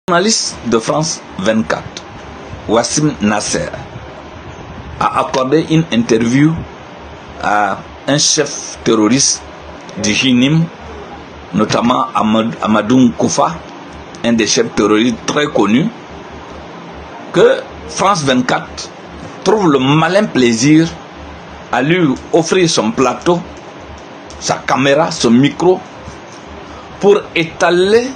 Journaliste de France 24, Wassim Nasser, a accordé une interview à un chef terroriste du JNIM, notamment Amadou Koufa, un des chefs terroristes très connus, que France 24 trouve le malin plaisir à lui offrir son plateau, sa caméra, son micro, pour étaler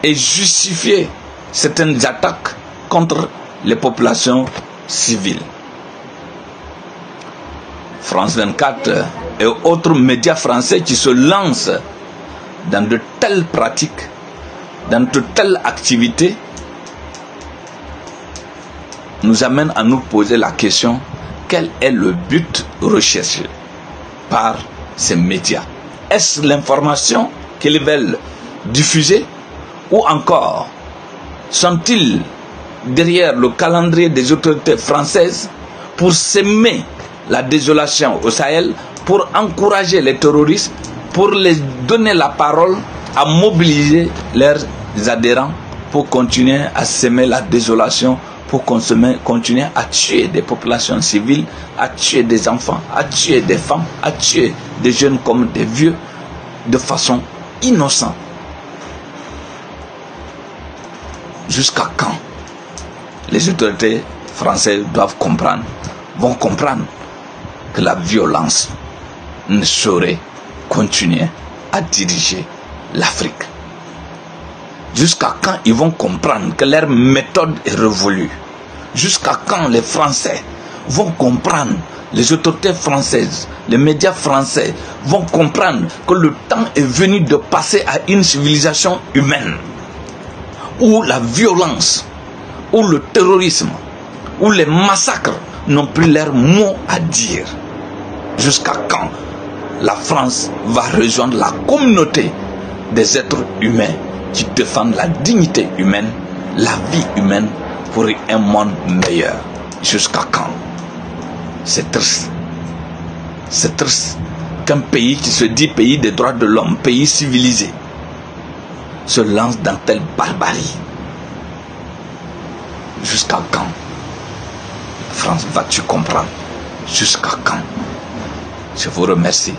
et justifier certaines attaques contre les populations civiles. France 24 et autres médias français qui se lancent dans de telles pratiques, dans de telles activités, nous amènent à nous poser la question: quel est le but recherché par ces médias? Est-ce l'information qu'ils veulent diffuser, ou encore sont-ils derrière le calendrier des autorités françaises pour semer la désolation au Sahel, pour encourager les terroristes, pour les donner la parole, à mobiliser leurs adhérents pour continuer à semer la désolation, pour continuer à tuer des populations civiles, à tuer des enfants, à tuer des femmes, à tuer des jeunes comme des vieux, de façon innocente? Jusqu'à quand les autorités françaises vont comprendre que la violence ne saurait continuer à diriger l'Afrique? Jusqu'à quand ils vont comprendre que leur méthode est révolue? Jusqu'à quand les Français vont comprendre, les autorités françaises, les médias français vont comprendre que le temps est venu de passer à une civilisation humaine, où la violence, où le terrorisme, où les massacres n'ont plus leur mot à dire? Jusqu'à quand la France va rejoindre la communauté des êtres humains qui défendent la dignité humaine, la vie humaine, pour un monde meilleur? Jusqu'à quand? C'est triste. C'est triste qu'un pays qui se dit pays des droits de l'homme, pays civilisé, se lance dans telle barbarie. Jusqu'à quand? France, vas-tu comprendre? Jusqu'à quand? Je vous remercie.